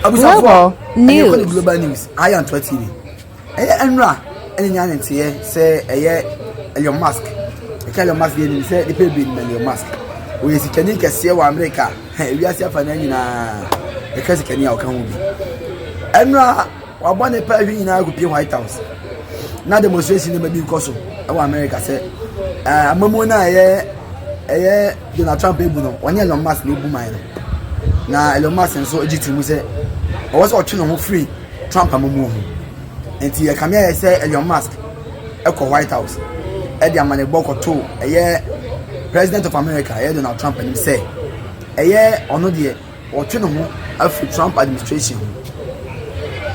Global news. Global news. I am 20 TV. Enra, any yan say ElionMusk. ElionMusk didn't say the people in ElionMusk. We see can you see America? We are seeing na because can you come with Enra, I want a pair in our White House. Now demonstration may be because of America say Mamona Donald Trump people one ElionMusk no boom na ElionMusk and so Egypt say I was watching on free Trump amumu enti e come here say ElionMusk e ko White House e dia mane boko to president of America Donald Trump and him say ono de watching on after Trump administration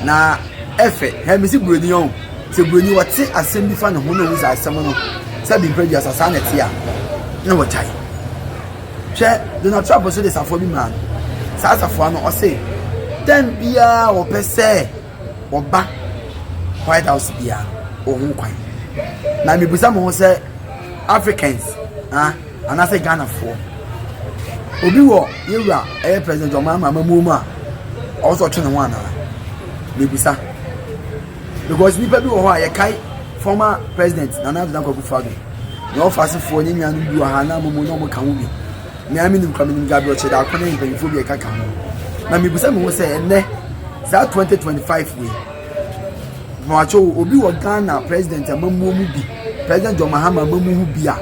na efe he me si broni on se broni wate asem bi fa no ho no wi asem no say be previous Asante a na watai che Donald Trump so dey safo bi man sa safo no o say then bia o pese oba White House bia o hu kwan na me busa mo say Africans and I say Ghana for obi wo yewura president Omama mamu a also twe ne ho ana me busa because ni people wo a kai former president Nana Akufo-Addo no office for ni nua no bi ha na mamu no mo kan wo bi me ami ni kwame ni gabi o che da akona impanyifo bi e kaka ho na me busa me say enne za 2025 we macho obi wo Ghana president amamu mu bi president John Mahama amamu hu bi a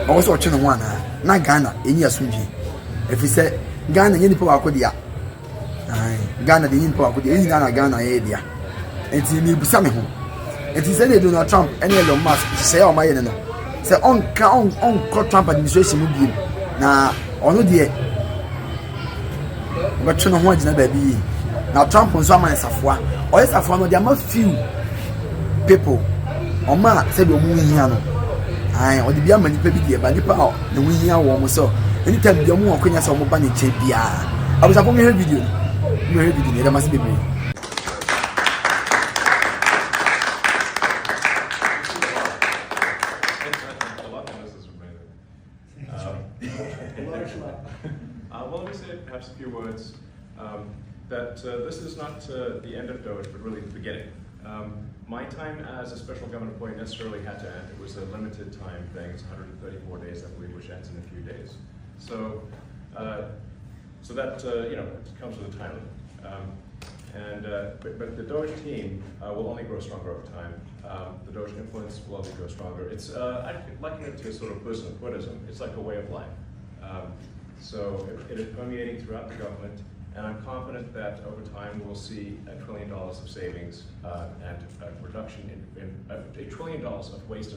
also twe ne ho ana na Ghana enyi asundwe efi say Ghana nyi nipa wakodia Ghana de nyi nipa wakodia enyi Ghana ye dia enti me busa me ho enti say ne Donald Trump and Elon Musk say o maye ne no say on Trump administration mu bi na ono de but no ho agina ba bi na Trump nso amane safoa o ye safoa no de ama few people o ma say be o mu hia no o de bia mani pa bi de ba nipa o na hu hia wo mo so anytime bia mu akonya so mo ba ne che bia abusa ko me video ne da must be me well, let me say perhaps a few words that this is not the end of Doge, but really the beginning. My time as a special government employee necessarily had to end. It was a limited time thing. It's 134 days, I believe, which ends in a few days. So, so that it comes with a time limit. But the Doge team will only grow stronger over time. The Doge influence will only grow stronger. It's I liken it to sort of Buddhism. It's like a way of life. So it is permeating throughout the government, and I'm confident that over time we'll see $1 trillion of savings and a reduction in $1 trillion of waste.